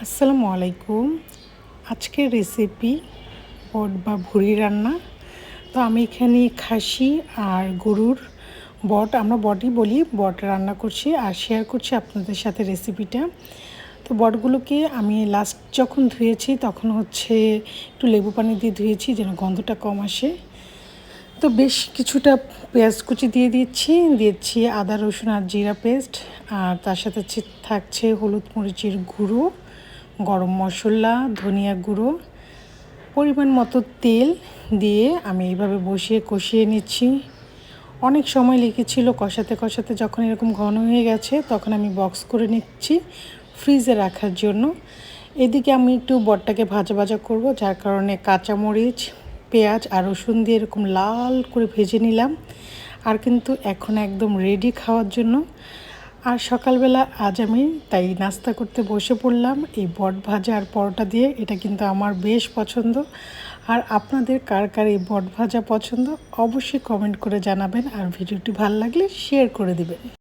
আসসালামু আলাইকুম। আজকের রেসিপি বট বা ভুঁড়ি রান্না। তো আমি এখানে খাসি আর গরুর বট, আমরা বটই বলি, বট রান্না করছি আর শেয়ার করছি আপনাদের সাথে রেসিপিটা। তো বটগুলোকে আমি লাস্ট যখন ধুয়েছি তখন একটু লেবু পানি দিয়ে ধুয়েছি যেন গন্ধটা কম আসে। তো বেশ কিছুটা পেঁয়াজ কুচি দিয়েছি আদা রসুন আর জিরা পেস্ট, আর তার সাথে থাকছে হলুদ মরিচের গুঁড়ো, গরম মশলা, ধনিয়া গুঁড়ো, পরিমাণ মতো তেল দিয়ে আমি এইভাবে কষিয়ে নিচ্ছি। অনেক সময় লেগেছিল কষাতে কষাতে, যখন এরকম ঘন হয়ে গেছে তখন আমি বক্স করে নিচ্ছি ফ্রিজে রাখার জন্য। এদিকে আমি একটু বটটাকে ভাজা ভাজা করব, যার কারণে কাঁচামরিচ, পেঁয়াজ আর রসুন দিয়ে এরকম লাল করে ভেজে নিলাম। আর কিন্তু এখন একদম রেডি খাওয়ার জন্য। আর সকালবেলা আজ আমি তাই নাস্তা করতে বসে পড়লাম এই বট ভাজা আর পরোটা দিয়ে। এটা কিন্তু আমার বেশ পছন্দ। আর আপনাদের কার কার এই বট ভাজা পছন্দ অবশ্যই কমেন্ট করে জানাবেন, আর ভিডিওটি ভালো লাগলে শেয়ার করে দিবেন।